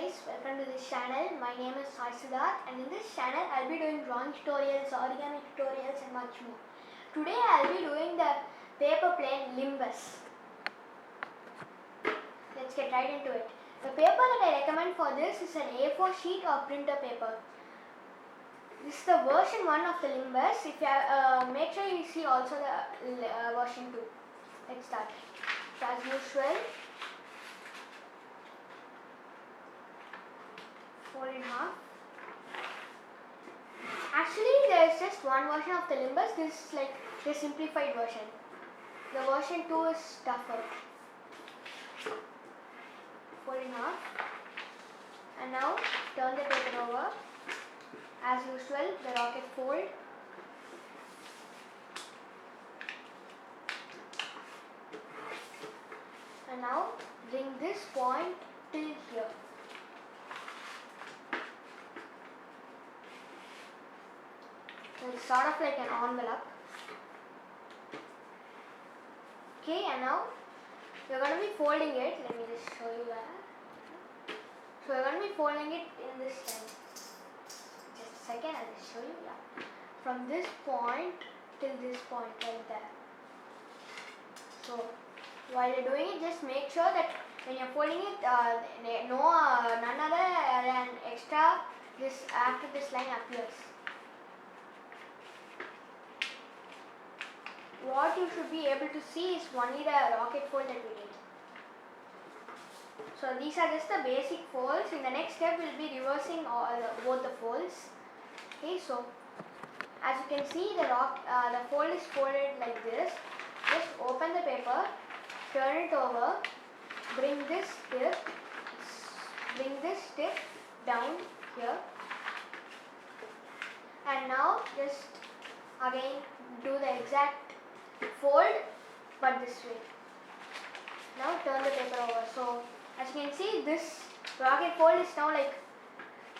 guys, welcome to this channel. My name is Sai Siddharth, and in this channel I'll be doing drawing tutorials, origami tutorials and much more. Today I'll be doing the paper plane Limbus. Let's get right into it. The paper that I recommend for this is an A4 sheet or printer paper. This is the version 1 of the Limbus. If you make sure you see also the version 2. Let's start. So as usual, fold in half. Actually, there is just one version of the Limbus. This is like the simplified version. The version 2 is tougher. Fold in half. And now turn the paper over. As usual, the rocket fold. And now bring this point till here. So it's sort of like an envelope. Okay, and now we're going to be folding it. Let me just show you that. So we're going to be folding it in this line. Just a second, I'll just show you. Yeah. From this point till this point right there. So while you're doing it, just make sure that when you're folding it, none other than extra this after this line appears. What you should be able to see is only the rocket fold that we did. So these are just the basic folds. In the next step, we'll be reversing both the folds. Okay, so as you can see, the fold is folded like this. Just open the paper, turn it over, bring this tip down here, and now just again do the exact fold but this way. Now turn the paper over. So as you can see, this rocket fold is now like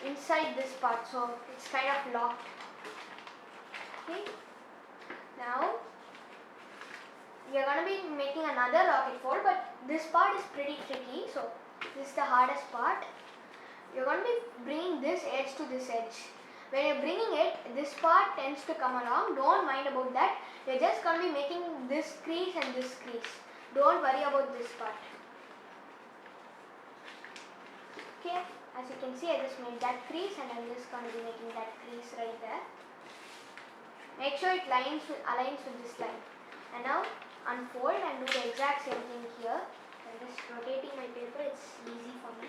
inside this part, so it's kind of locked. Okay. Now we are going to be making another rocket fold, but this part is pretty tricky. So this is the hardest part. You're going to be bringing this edge to this edge. When you're bringing it, this part tends to come along. Don't mind about that. You're just going to be making this crease and this crease. Don't worry about this part. Okay, as you can see, I just made that crease and I'm just going to be making that crease right there. Make sure it aligns with this line. And now unfold and do the exact same thing here. I'm just rotating my paper, it's easy for me.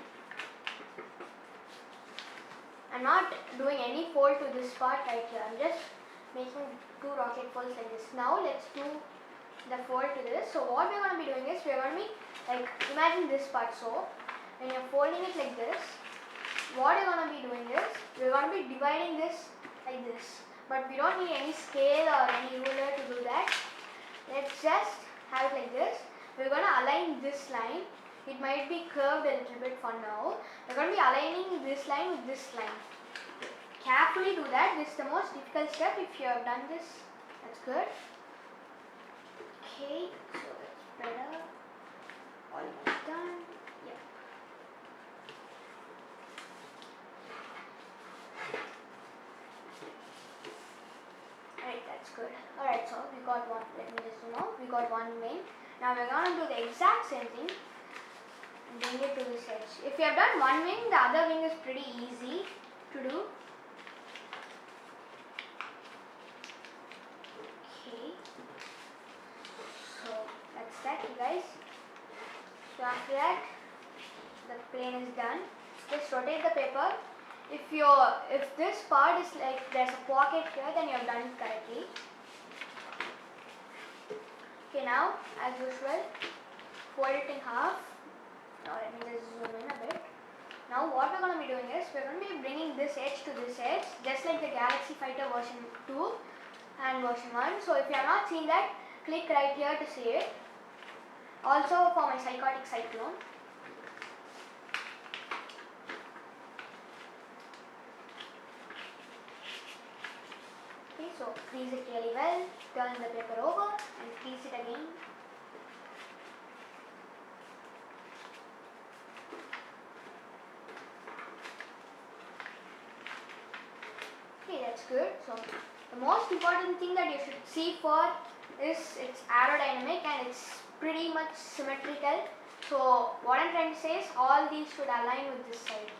I'm not doing any fold to this part right here. I'm just making two rocket folds like this. Now let's do the fold to this. So what we're going to be doing is we're going to be like, imagine this part. So when you're folding it like this, what you're going to be doing is we're going to be dividing this like this. But we don't need any scale or any ruler to do that. Let's just have it like this. We're going to align this line. It might be curved a little bit for now. We're going to be aligning this line with this line. Carefully do that. This is the most difficult step. If you have done this, that's good. Okay, so it's better. Almost done. Yeah. Alright, that's good. Alright, so we got one. Let me just zoom out. We got one wing. Now we're going to do the exact same thing. Bring it to this edge. If you have done one wing, the other wing is pretty easy to do. Okay. So that's that, you guys. So after that, the plane is done. Just rotate the paper. If this part is like there's a pocket here, then you have done it correctly. Okay, now as usual, fold it in half. Now let me just zoom in a bit. Now what we're going to be doing is we're going to be bringing this edge to this edge, just like the Galaxy Fighter version 2 and version 1. So if you have not seen that, click right here to see it. Also for my psychotic cyclone. Okay, so crease it really well, turn the paper over and crease it again. looks good. So the most important thing that you should see for is it's aerodynamic and it's pretty much symmetrical. So what I'm trying to say is all these should align with this side.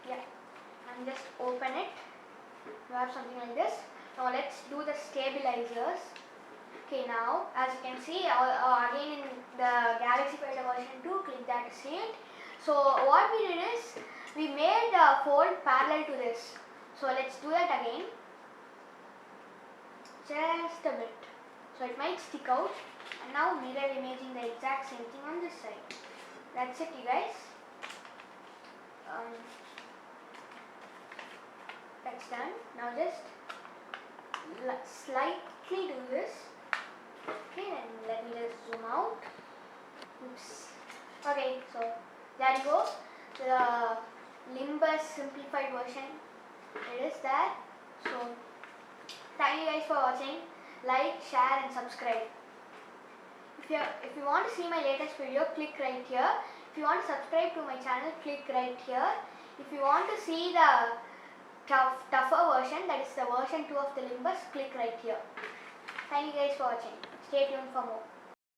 Yeah, and just open it. You have something like this. Now let's do the stabilizers. Okay, now as you can see, again in the Galaxy Fighter version 2, click that to see it. So what we did is we made the fold parallel to this. So let's do that again. Just a bit. So it might stick out. And now mirror imaging the exact same thing on this side. That's it, you guys. That's done. Now just slightly do this. Okay, and let me just zoom out. Oops. Okay, so there you go. The Limbus simplified version. It is that. So thank you guys for watching. Like, share and subscribe. If you want to see my latest video, click right here. If you want to subscribe to my channel, click right here. If you want to see the tougher version, that is the version 2 of the Limbus, click right here. Thank you guys for watching. Stay tuned for more.